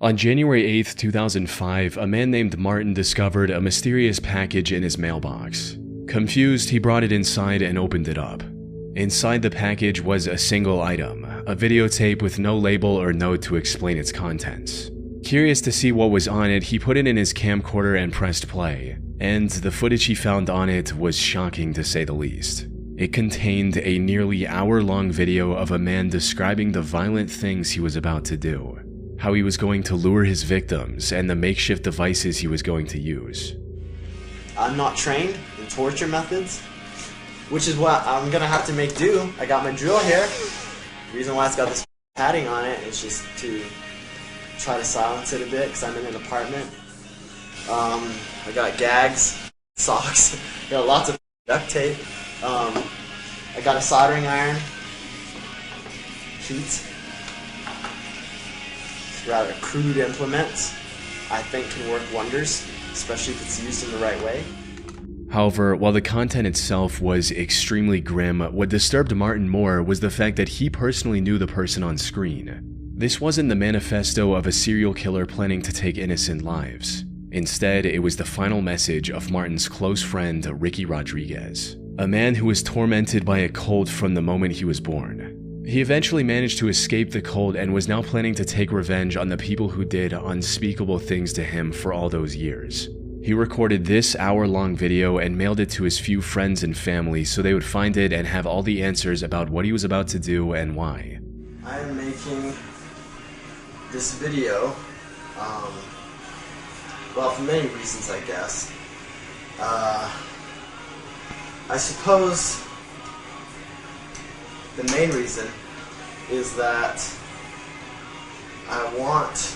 On January 8, 2005, a man named Martin discovered a mysterious package in his mailbox. Confused, he brought it inside and opened it up. Inside the package was a single item, a videotape with no label or note to explain its contents. Curious to see what was on it, he put it in his camcorder and pressed play, and the footage he found on it was shocking to say the least. It contained a nearly hour-long video of a man describing the violent things he was about to do, how he was going to lure his victims, and the makeshift devices he was going to use. I'm not trained in torture methods, which is what I'm gonna have to make do. I got my drill here. The reason why it's got this padding on it is just to try to silence it a bit, because I'm in an apartment. I got gags, socks, I got lots of duct tape. I got a soldering iron, sheets. It's rather crude implements. I think can work wonders, especially if it's used in the right way. However, while the content itself was extremely grim, what disturbed Martin more was the fact that he personally knew the person on screen. This wasn't the manifesto of a serial killer planning to take innocent lives. Instead, it was the final message of Martin's close friend, Ricky Rodriguez, a man who was tormented by a cult from the moment he was born. He eventually managed to escape the cult and was now planning to take revenge on the people who did unspeakable things to him for all those years. He recorded this hour-long video and mailed it to his few friends and family so they would find it and have all the answers about what he was about to do and why. I am making this video, well, for many reasons, I guess. I suppose the main reason is that I want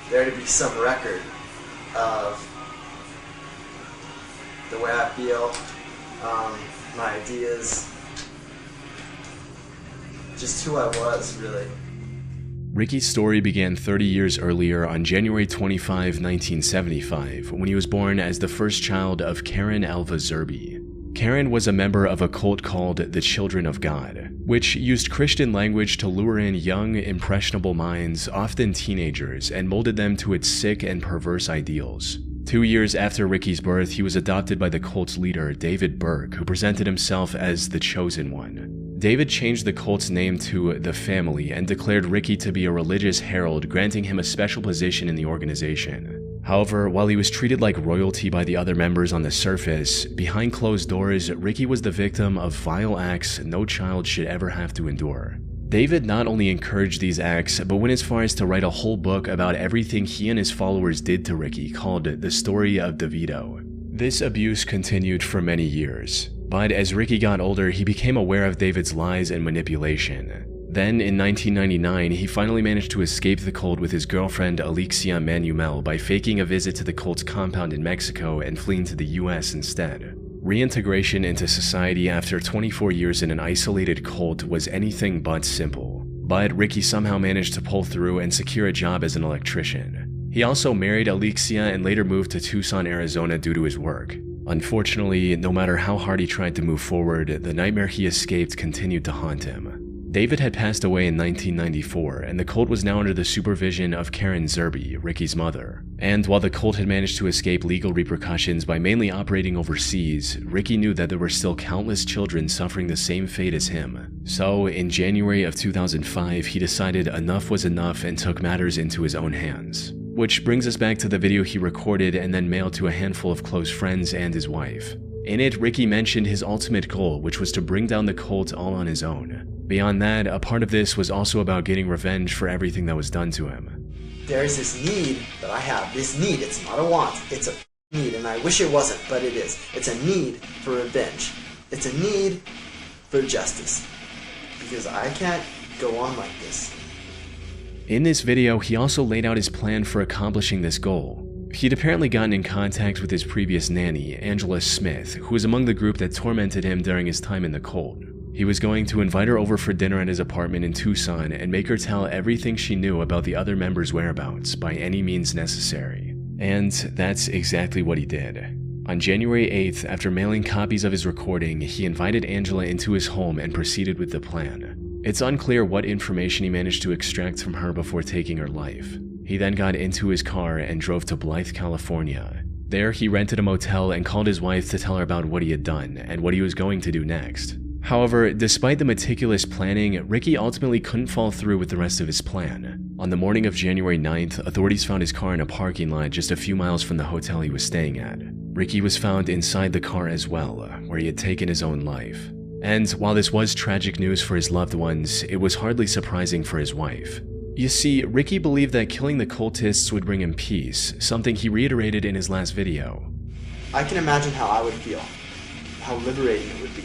there to be some record of the way I feel, my ideas, just who I was, really. Ricky's story began 30 years earlier on January 25, 1975, when he was born as the first child of Karen Alva Zerby. Karen was a member of a cult called the Children of God, which used Christian language to lure in young, impressionable minds, often teenagers, and molded them to its sick and perverse ideals. 2 years after Ricky's birth, he was adopted by the cult's leader, David Burke, who presented himself as the Chosen One. David changed the cult's name to The Family and declared Ricky to be a religious herald, granting him a special position in the organization. However, while he was treated like royalty by the other members on the surface, behind closed doors, Ricky was the victim of vile acts no child should ever have to endure. David not only encouraged these acts, but went as far as to write a whole book about everything he and his followers did to Ricky, called The Story of DeVito. This abuse continued for many years, but as Ricky got older, he became aware of David's lies and manipulation. Then, in 1999, he finally managed to escape the cult with his girlfriend Alexia Manuel by faking a visit to the cult's compound in Mexico and fleeing to the US instead. Reintegration into society after 24 years in an isolated cult was anything but simple, but Ricky somehow managed to pull through and secure a job as an electrician. He also married Alexia and later moved to Tucson, Arizona due to his work. Unfortunately, no matter how hard he tried to move forward, the nightmare he escaped continued to haunt him. David had passed away in 1994, and the cult was now under the supervision of Karen Zerby, Ricky's mother. And while the cult had managed to escape legal repercussions by mainly operating overseas, Ricky knew that there were still countless children suffering the same fate as him. So, in January of 2005, he decided enough was enough and took matters into his own hands. Which brings us back to the video he recorded and then mailed to a handful of close friends and his wife. In it, Ricky mentioned his ultimate goal, which was to bring down the cult all on his own. Beyond that, a part of this was also about getting revenge for everything that was done to him. There's this need that I have. This need, it's not a want, it's a need, and I wish it wasn't, but it is. It's a need for revenge. It's a need for justice. Because I can't go on like this. In this video, he also laid out his plan for accomplishing this goal. He'd apparently gotten in contact with his previous nanny, Angela Smith, who was among the group that tormented him during his time in the cult. He was going to invite her over for dinner at his apartment in Tucson and make her tell everything she knew about the other members' whereabouts by any means necessary. And that's exactly what he did. On January 8th, after mailing copies of his recording, he invited Angela into his home and proceeded with the plan. It's unclear what information he managed to extract from her before taking her life. He then got into his car and drove to Blythe, California. There, he rented a motel and called his wife to tell her about what he had done and what he was going to do next. However, despite the meticulous planning, Ricky ultimately couldn't follow through with the rest of his plan. On the morning of January 9th, authorities found his car in a parking lot just a few miles from the hotel he was staying at. Ricky was found inside the car as well, where he had taken his own life. And while this was tragic news for his loved ones, it was hardly surprising for his wife. You see, Ricky believed that killing the cultists would bring him peace, something he reiterated in his last video. I can imagine how I would feel, how liberating it would be.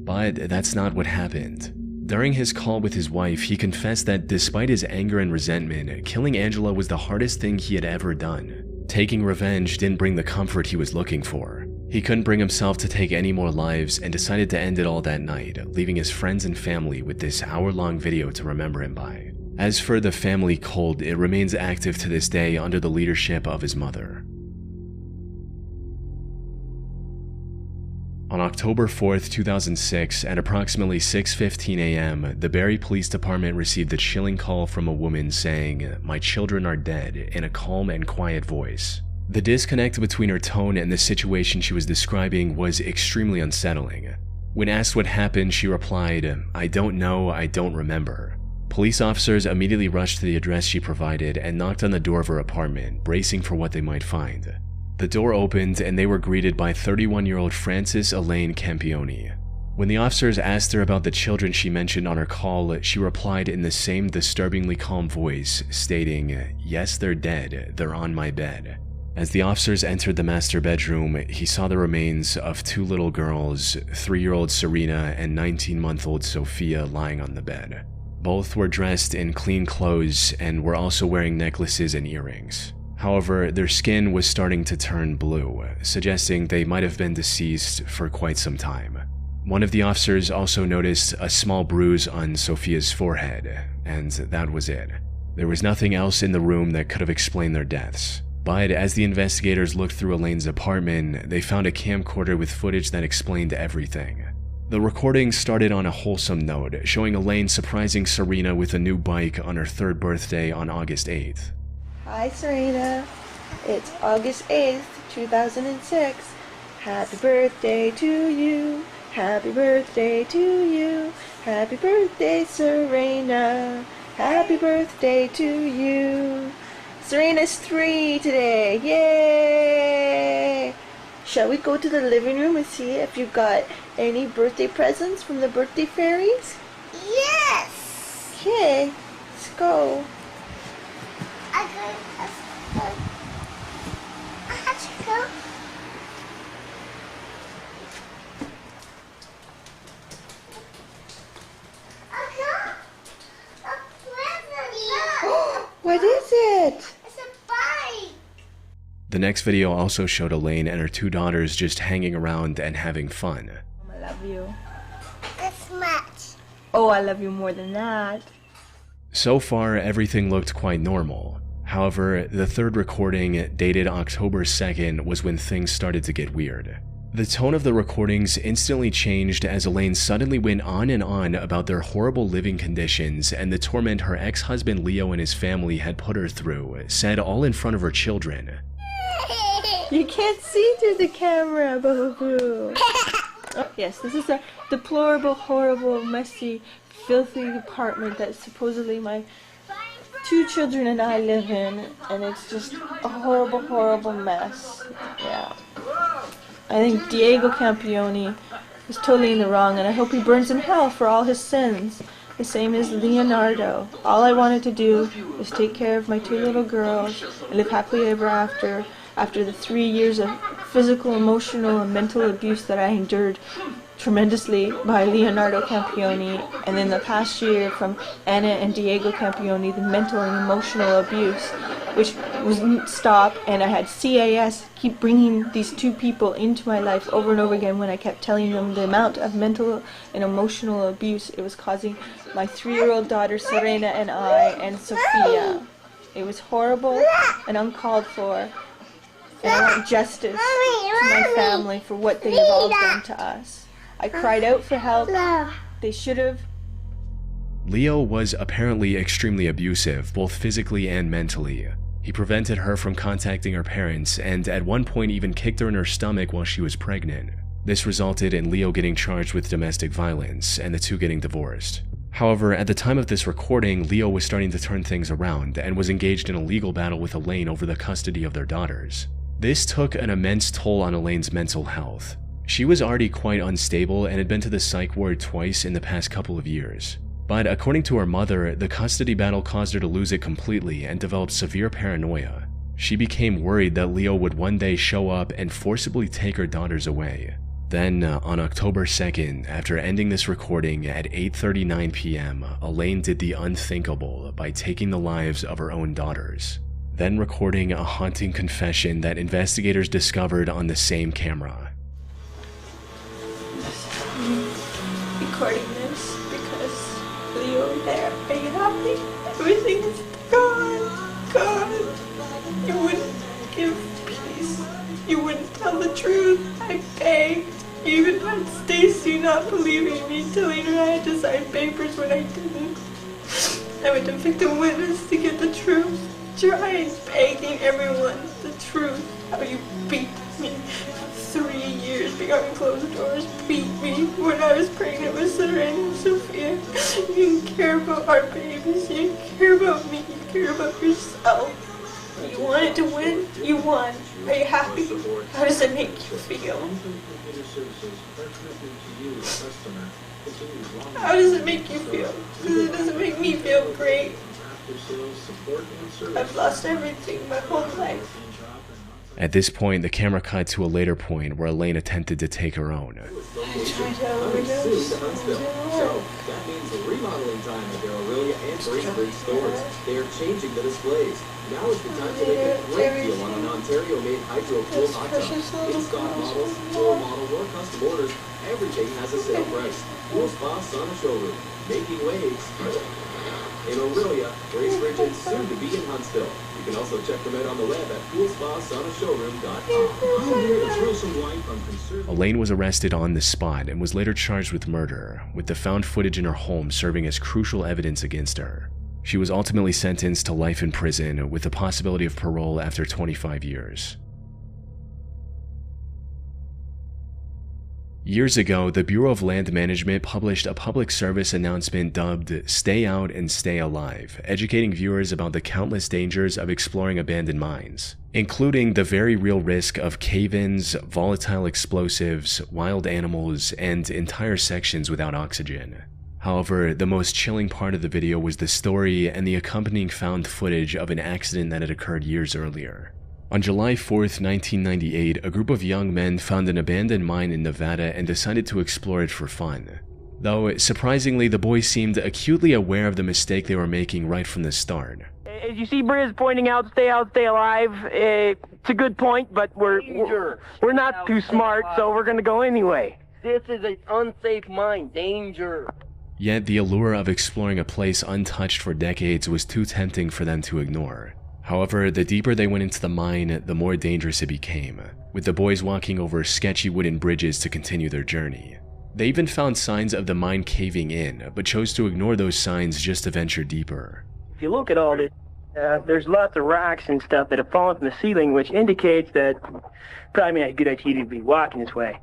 But that's not what happened. During his call with his wife, he confessed that despite his anger and resentment, killing Angela was the hardest thing he had ever done. Taking revenge didn't bring the comfort he was looking for. He couldn't bring himself to take any more lives and decided to end it all that night, leaving his friends and family with this hour-long video to remember him by. As for the family cult, it remains active to this day under the leadership of his mother. On October 4th, 2006, at approximately 6:15 a.m., the Barrie Police Department received a chilling call from a woman saying, "My children are dead," in a calm and quiet voice. The disconnect between her tone and the situation she was describing was extremely unsettling. When asked what happened, she replied, "I don't know, I don't remember." Police officers immediately rushed to the address she provided and knocked on the door of her apartment, bracing for what they might find. The door opened and they were greeted by 31-year-old Frances Elaine Campione. When the officers asked her about the children she mentioned on her call, she replied in the same disturbingly calm voice, stating, "Yes, they're dead. They're on my bed." As the officers entered the master bedroom, he saw the remains of two little girls, 3-year-old Serena and 19-month-old Sophia, lying on the bed. Both were dressed in clean clothes and were also wearing necklaces and earrings. However, their skin was starting to turn blue, suggesting they might have been deceased for quite some time. One of the officers also noticed a small bruise on Sophia's forehead, and that was it. There was nothing else in the room that could have explained their deaths. But as the investigators looked through Elaine's apartment, they found a camcorder with footage that explained everything. The recording started on a wholesome note, showing Elaine surprising Serena with a new bike on her 3rd birthday on August 8th. Hi Serena, it's August 8th, 2006. Happy birthday to you, happy birthday to you, happy birthday Serena, happy birthday to you. Serena's 3 today, yay! Shall we go to the living room and see if you got any birthday presents from the birthday fairies? Yes! Okay, let's go. I have to go. I got a present. What is it? It's a bike. The next video also showed Elaine and her 2 daughters just hanging around and having fun. I love you. This much. Oh, I love you more than that. So far, everything looked quite normal. However, the 3rd recording, dated October 2nd, was when things started to get weird. The tone of the recordings instantly changed as Elaine suddenly went on and on about their horrible living conditions and the torment her ex-husband Leo and his family had put her through, said all in front of her children. You can't see through the camera, boo-boo. Oh, yes, this is a deplorable, horrible, messy, filthy apartment that supposedly my 2 children and I live in, and it's just a horrible, horrible mess. Yeah. I think Diego Campione is totally in the wrong, and I hope he burns in hell for all his sins. The same as Leonardo. All I wanted to do was take care of my 2 little girls and live happily ever after the 3 years of physical, emotional, and mental abuse that I endured tremendously by Leonardo Campione, and then the past year from Anna and Diego Campione, the mental and emotional abuse, which wouldn't stop, and I had CAS keep bringing these 2 people into my life over and over again when I kept telling them the amount of mental and emotional abuse it was causing my 3-year-old daughter Serena and I and Sophia. It was horrible and uncalled for, and I want justice to my family for what they have all done to us. I cried out for help. They should have. Leo was apparently extremely abusive, both physically and mentally. He prevented her from contacting her parents and at one point even kicked her in her stomach while she was pregnant. This resulted in Leo getting charged with domestic violence and the two getting divorced. However, at the time of this recording, Leo was starting to turn things around and was engaged in a legal battle with Elaine over the custody of their daughters. This took an immense toll on Elaine's mental health. She was already quite unstable and had been to the psych ward twice in the past couple of years. But according to her mother, the custody battle caused her to lose it completely and develop severe paranoia. She became worried that Leo would one day show up and forcibly take her daughters away. Then, on October 2nd, after ending this recording at 8:39 p.m., Elaine did the unthinkable by taking the lives of her own daughters, then recording a haunting confession that investigators discovered on the same camera. Recording this because Leo, there, are you happy? Everything's gone. You wouldn't give peace. You wouldn't tell the truth. I begged. You even had Stacy not believing me, telling her I had to sign papers when I didn't. I went to victim witness to get the truth. Trying, begging everyone the truth. How you beat me. 3 years behind closed doors, beat me when I was pregnant with Serena and Sophia. You didn't care about our babies. You didn't care about me. You care about yourself. You wanted to win. You won. Are you happy? How does it make you feel? How does it make you feel? Because it doesn't make me feel great. I've lost everything my whole life. At this point, the camera cut to a later point where Elaine attempted to take her own. I tried to overdose. So that means the remodeling time at their Aurelia and Bracebridge stores. They are changing the displays. Now is the time to make a great deal on an Ontario-made hydro-cooled hot tub. In stock models, floor models, or custom orders, everything has a sale price. Pool Spa Sauna Showroom, making waves in Aurelia, Bracebridge, and soon to be in Huntsville. You can also check them out on the web at poolspasaunashowroom.com. Elaine was arrested on the spot and was later charged with murder, with the found footage in her home serving as crucial evidence against her. She was ultimately sentenced to life in prison with the possibility of parole after 25 years. Years ago, the Bureau of Land Management published a public service announcement dubbed "Stay Out and Stay Alive," educating viewers about the countless dangers of exploring abandoned mines, including the very real risk of cave-ins, volatile explosives, wild animals, and entire sections without oxygen. However, the most chilling part of the video was the story and the accompanying found footage of an accident that had occurred years earlier. On July 4th, 1998, a group of young men found an abandoned mine in Nevada and decided to explore it for fun. Though, surprisingly, the boys seemed acutely aware of the mistake they were making right from the start. As you see Briz pointing out, stay alive. It's a good point, but we're not too smart, so we're gonna go anyway. This is an unsafe mine. Danger. Yet the allure of exploring a place untouched for decades was too tempting for them to ignore. However, the deeper they went into the mine, the more dangerous it became, with the boys walking over sketchy wooden bridges to continue their journey. They even found signs of the mine caving in, but chose to ignore those signs just to venture deeper. If you look at all this, there's lots of rocks and stuff that have fallen from the ceiling, which indicates that probably not a good idea to be walking this way.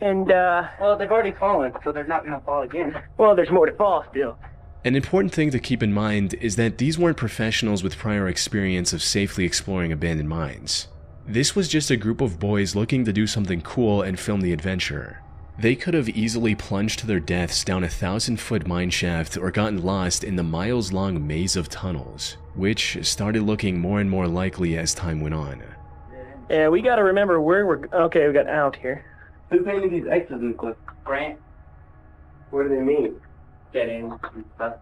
And, Well, they've already fallen, so they're not gonna fall again. well, there's more to fall still. An important thing to keep in mind is that these weren't professionals with prior experience of safely exploring abandoned mines. This was just a group of boys looking to do something cool and film the adventure. They could have easily plunged to their deaths down a 1,000-foot mine shaft or gotten lost in the miles-long maze of tunnels, which started looking more and more likely as time went on. Yeah, we gotta remember where we're... Okay, we got out here. Who painted these X's in the cliff? Grant. What do they mean? Dead ends and stuff.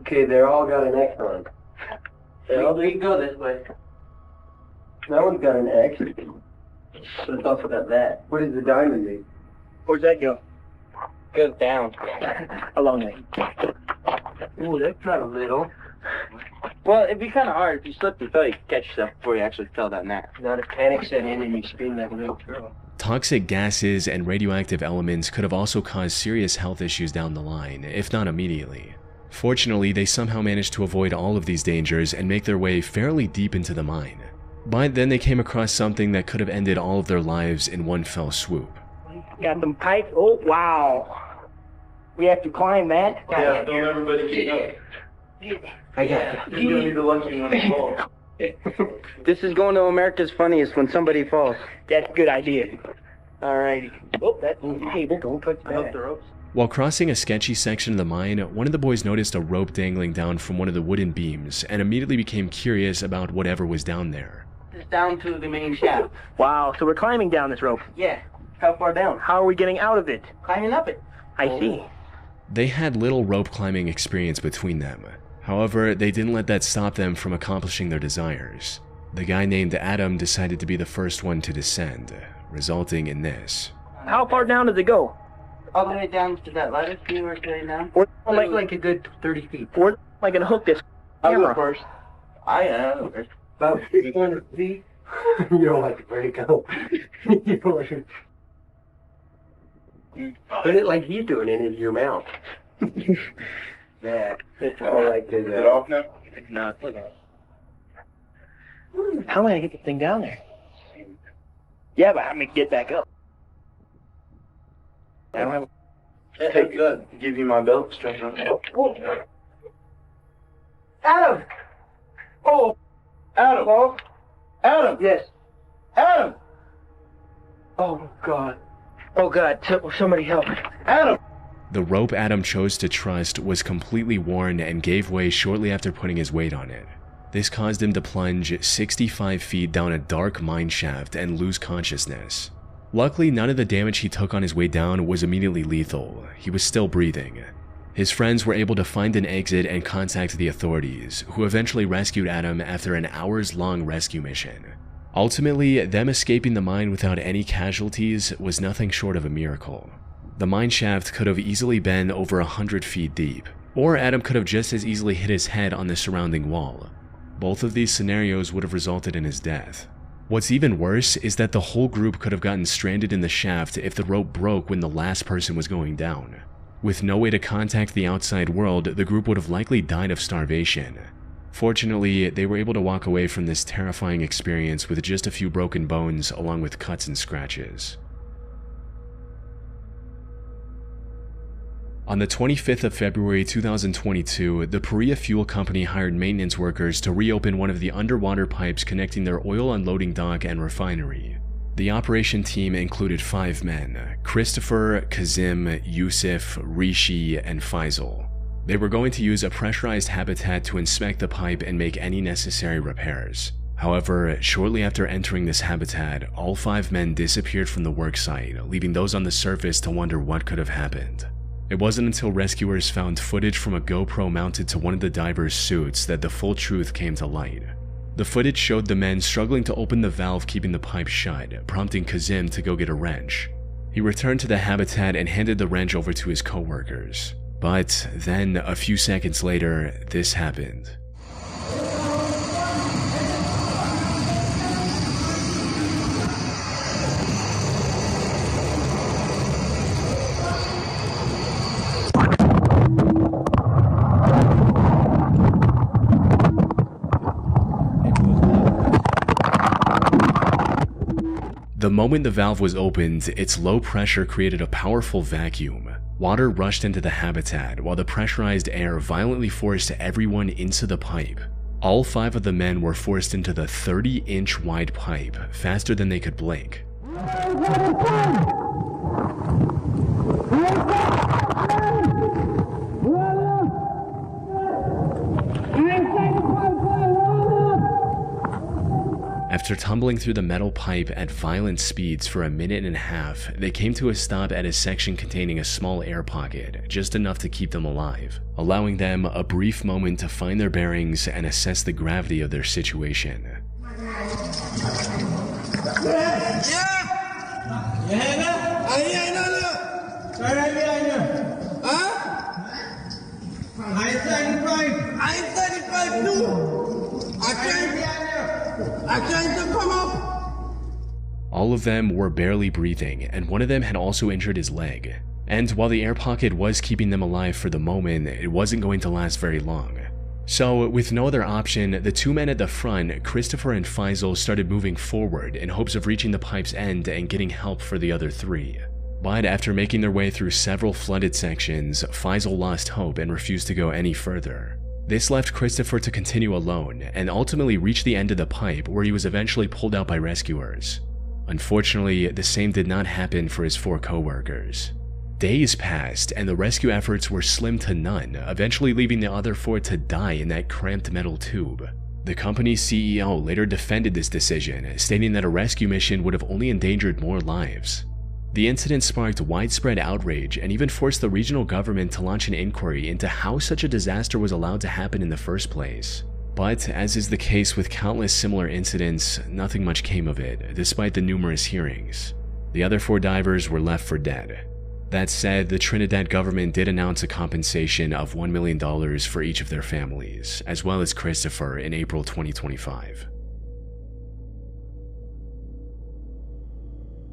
Okay, they're all got an X on. We can go this way. That one's got an X. So it's also got that. What does the diamond mean? Where's that go? Goes down. Along there. Ooh, that's not a little. Well, it'd be kind of hard if you slipped and fell. You could catch yourself before you actually fell down that. Not if panic set in and you spin like a little girl. Toxic gases and radioactive elements could have also caused serious health issues down the line, if not immediately. Fortunately, they somehow managed to avoid all of these dangers and make their way fairly deep into the mine. But then they came across something that could have ended all of their lives in one fell swoop. Got them pipes. Oh, wow. We have to climb that? Yeah, don't everybody get up. I got You're gonna be the lucky one to fall. This is going to America's Funniest when somebody falls. That's a good idea. Alrighty. Oh, that's the table. Don't touch I hope that. the ropes. While crossing a sketchy section of the mine, one of the boys noticed a rope dangling down from one of the wooden beams and immediately became curious about whatever was down there. It's down to the main shaft. Wow, so we're climbing down this rope. Yeah. How far down? How are we getting out of it? Climbing up it. I see. They had little rope climbing experience between them. However, they didn't let that stop them from accomplishing their desires. The guy named Adam decided to be the first one to descend, resulting in this. How far down does it go? All the way down to that ladder. See where it's going down? Or Like a good 30 feet. or am I gonna hook this I'll camera? go first. I am. About 600 feet. You don't like to break out. You don't like to... Put it like he's doing it into your mouth. Yeah. It's all like this. Is it off now? No. How am I gonna get this thing down there? Yeah, but how am I gonna get back up? I don't have. Hey, good. Give you my belt. Stretch on it. Adam! Oh! Adam! Oh! Adam! Yes. Adam! Oh God. Oh God. Somebody help. Adam! The rope Adam chose to trust was completely worn and gave way shortly after putting his weight on it. This caused him to plunge 65 feet down a dark mine shaft and lose consciousness. Luckily, none of the damage he took on his way down was immediately lethal. He was still breathing. His friends were able to find an exit and contact the authorities, who eventually rescued Adam after an hours-long rescue mission. Ultimately, them escaping the mine without any casualties was nothing short of a miracle. The mine shaft could have easily been over 100 feet deep, or Adam could have just as easily hit his head on the surrounding wall. Both of these scenarios would have resulted in his death. What's even worse is that the whole group could have gotten stranded in the shaft if the rope broke when the last person was going down. With no way to contact the outside world, the group would have likely died of starvation. Fortunately, they were able to walk away from this terrifying experience with just a few broken bones along with cuts and scratches. On the 25th of February 2022, the Perea Fuel Company hired maintenance workers to reopen one of the underwater pipes connecting their oil unloading dock and refinery. The operation team included 5 men: Christopher, Kazim, Yusuf, Rishi, and Faisal. They were going to use a pressurized habitat to inspect the pipe and make any necessary repairs. However, shortly after entering this habitat, all 5 men disappeared from the worksite, leaving those on the surface to wonder what could have happened. It wasn't until rescuers found footage from a GoPro mounted to one of the divers' suits that the full truth came to light. The footage showed the men struggling to open the valve keeping the pipe shut, prompting Kazim to go get a wrench. He returned to the habitat and handed the wrench over to his co-workers. But then, a few seconds later, this happened. The moment the valve was opened, its low pressure created a powerful vacuum. Water rushed into the habitat, while the pressurized air violently forced everyone into the pipe. All 5 of the men were forced into the 30-inch wide pipe, faster than they could blink. After tumbling through the metal pipe at violent speeds for 1.5 minutes, they came to a stop at a section containing a small air pocket, just enough to keep them alive, allowing them a brief moment to find their bearings and assess the gravity of their situation. All of them were barely breathing, and one of them had also injured his leg. And while the air pocket was keeping them alive for the moment, it wasn't going to last very long. So, with no other option, the two men at the front, Christopher and Faisal, started moving forward in hopes of reaching the pipe's end and getting help for the other three. But after making their way through several flooded sections, Faisal lost hope and refused to go any further. This left Christopher to continue alone and ultimately reach the end of the pipe, where he was eventually pulled out by rescuers. Unfortunately, the same did not happen for his 4 co-workers. Days passed and the rescue efforts were slim to none, eventually leaving the other 4 to die in that cramped metal tube. The company's CEO later defended this decision, stating that a rescue mission would have only endangered more lives. The incident sparked widespread outrage and even forced the regional government to launch an inquiry into how such a disaster was allowed to happen in the first place. But, as is the case with countless similar incidents, nothing much came of it, despite the numerous hearings. The other 4 divers were left for dead. That said, the Trinidad government did announce a compensation of $1 million for each of their families, as well as Christopher, in April 2025.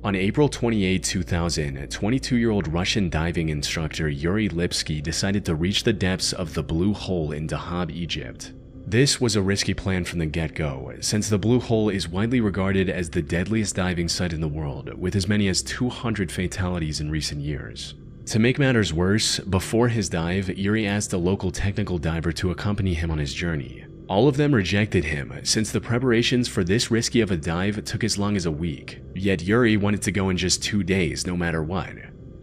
On April 28, 2000, 22-year-old Russian diving instructor Yuri Lipsky decided to reach the depths of the Blue Hole in Dahab, Egypt. This was a risky plan from the get-go, since the Blue Hole is widely regarded as the deadliest diving site in the world, with as many as 200 fatalities in recent years. To make matters worse, before his dive, Yuri asked a local technical diver to accompany him on his journey. All of them rejected him, since the preparations for this risky of a dive took as long as a week, yet Yuri wanted to go in just 2 days no matter what.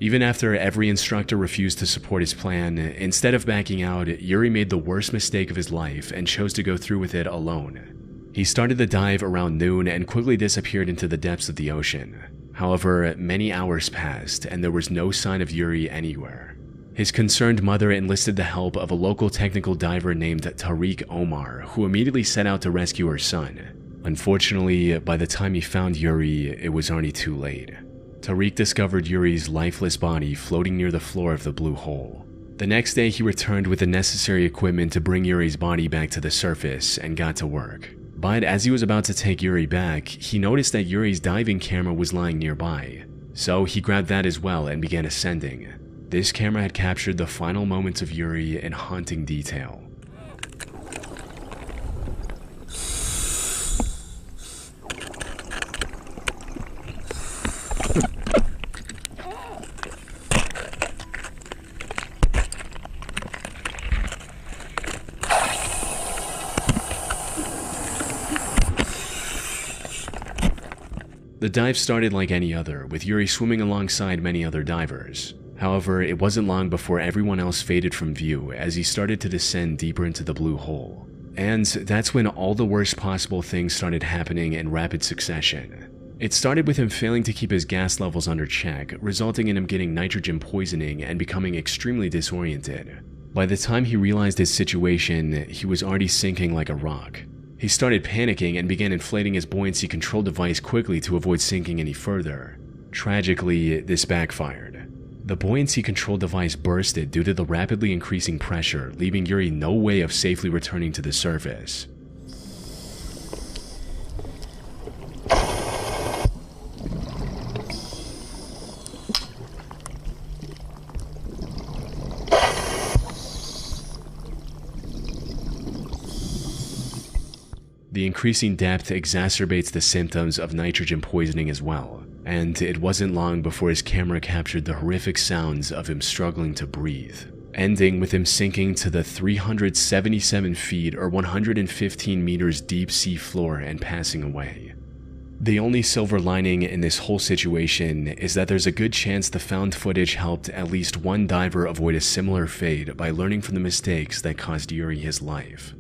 Even after every instructor refused to support his plan, instead of backing out, Yuri made the worst mistake of his life and chose to go through with it alone. He started the dive around noon and quickly disappeared into the depths of the ocean. However, many hours passed and there was no sign of Yuri anywhere. His concerned mother enlisted the help of a local technical diver named Tariq Omar, who immediately set out to rescue her son. Unfortunately, by the time he found Yuri, it was already too late. Tariq discovered Yuri's lifeless body floating near the floor of the Blue Hole. The next day, he returned with the necessary equipment to bring Yuri's body back to the surface and got to work. But as he was about to take Yuri back, he noticed that Yuri's diving camera was lying nearby. So he grabbed that as well and began ascending. This camera had captured the final moments of Yuri in haunting detail. The dive started like any other, with Yuri swimming alongside many other divers. However, it wasn't long before everyone else faded from view as he started to descend deeper into the Blue Hole. And that's when all the worst possible things started happening in rapid succession. It started with him failing to keep his gas levels under check, resulting in him getting nitrogen poisoning and becoming extremely disoriented. By the time he realized his situation, he was already sinking like a rock. He started panicking and began inflating his buoyancy control device quickly to avoid sinking any further. Tragically, this backfired. The buoyancy control device bursted due to the rapidly increasing pressure, leaving Yuri no way of safely returning to the surface. The increasing depth exacerbates the symptoms of nitrogen poisoning as well, and it wasn't long before his camera captured the horrific sounds of him struggling to breathe, ending with him sinking to the 377 feet or 115 meters deep sea floor and passing away. The only silver lining in this whole situation is that there's a good chance the found footage helped at least one diver avoid a similar fate by learning from the mistakes that cost Yuri his life.